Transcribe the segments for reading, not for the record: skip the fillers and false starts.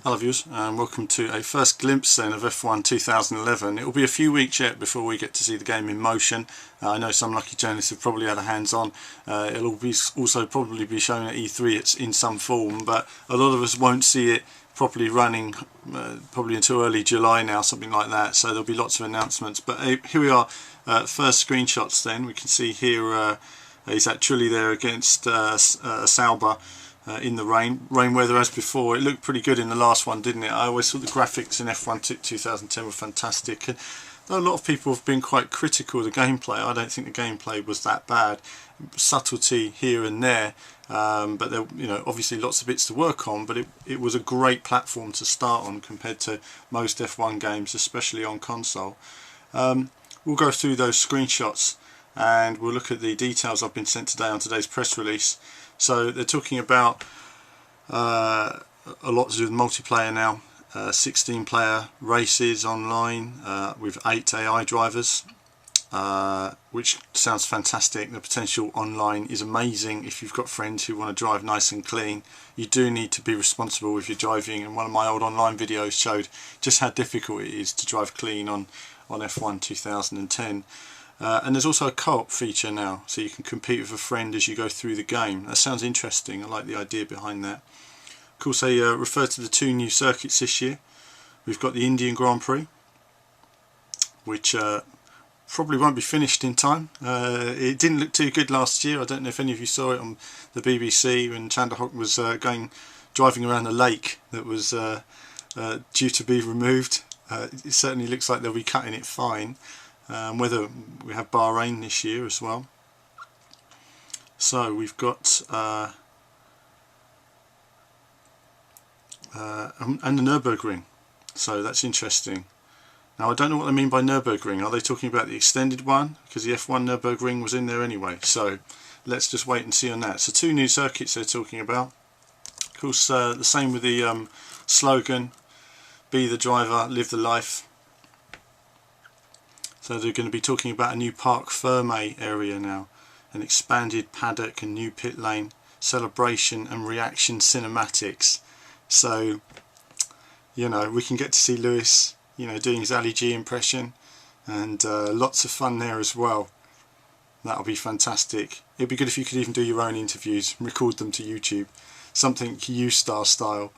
Hello viewers, and welcome to a first glimpse then of F1 2011. It will be a few weeks yet before we get to see the game in motion. I know some lucky journalists have probably had a hands-on. It'll also probably be shown at E3 it's in some form, but a lot of us won't see it properly running probably until early July now, something like that. So there'll be lots of announcements. But here we are, first screenshots then. We can see here he's actually there against Sauber. In the rain weather as before. It looked pretty good in the last one, didn't it? I always thought the graphics in F1 2010 were fantastic, and though a lot of people have been quite critical of the gameplay, I don't think the gameplay was that bad. Subtlety here and there, but there, obviously lots of bits to work on, but it was a great platform to start on compared to most F1 games, especially on console. We'll go through those screenshots and we'll look at the details I've been sent today on today's press release. So they're talking about a lot to do with multiplayer now, 16 player races online with 8 AI drivers, which sounds fantastic. The potential online is amazing. If you've got friends who want to drive nice and clean, you do need to be responsible with your driving, and one of my old online videos showed just how difficult it is to drive clean on F1 2010. And there's also a co-op feature now, so you can compete with a friend as you go through the game. That sounds interesting. I like the idea behind that. Of course, they refer to the 2 new circuits this year. We've got the Indian Grand Prix, which probably won't be finished in time. It didn't look too good last year. I don't know if any of you saw it on the BBC when Chandahok was driving around a lake that was due to be removed. It certainly looks like they'll be cutting it fine. Whether we have Bahrain this year as well. So we've got and the Nürburgring, so that's interesting. Now I don't know what they mean by Nürburgring. Are they talking about the extended one? Because the F1 Nürburgring was in there anyway, so let's just wait and see on that. So 2 new circuits they're talking about. Of course, the same with the slogan, be the driver, live the life. So they're going to be talking about a new Parc Fermé area now, an expanded paddock and new pit lane, celebration and reaction cinematics. So, we can get to see Lewis, doing his Ali G impression, and lots of fun there as well. That'll be fantastic. It'd be good if you could even do your own interviews, record them to YouTube, something U-Star style.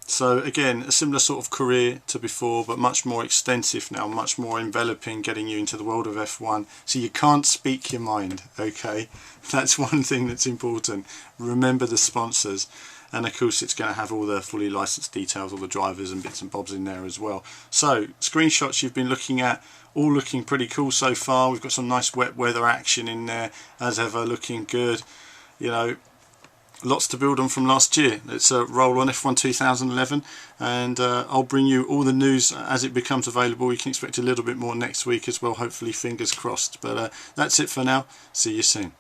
So again, a similar sort of career to before, but much more extensive now, much more enveloping, getting you into the world of F1. So you can't speak your mind, okay? That's one thing that's important. Remember the sponsors. And of course it's going to have all the fully licensed details, all the drivers and bits and bobs in there as well. So screenshots you've been looking at, all looking pretty cool so far. We've got some nice wet weather action in there, as ever, looking good. Lots to build on from last year. Let's roll on F1 2011, and I'll bring you all the news as it becomes available. You can expect a little bit more next week as well, hopefully, fingers crossed. But that's it for now. See you soon.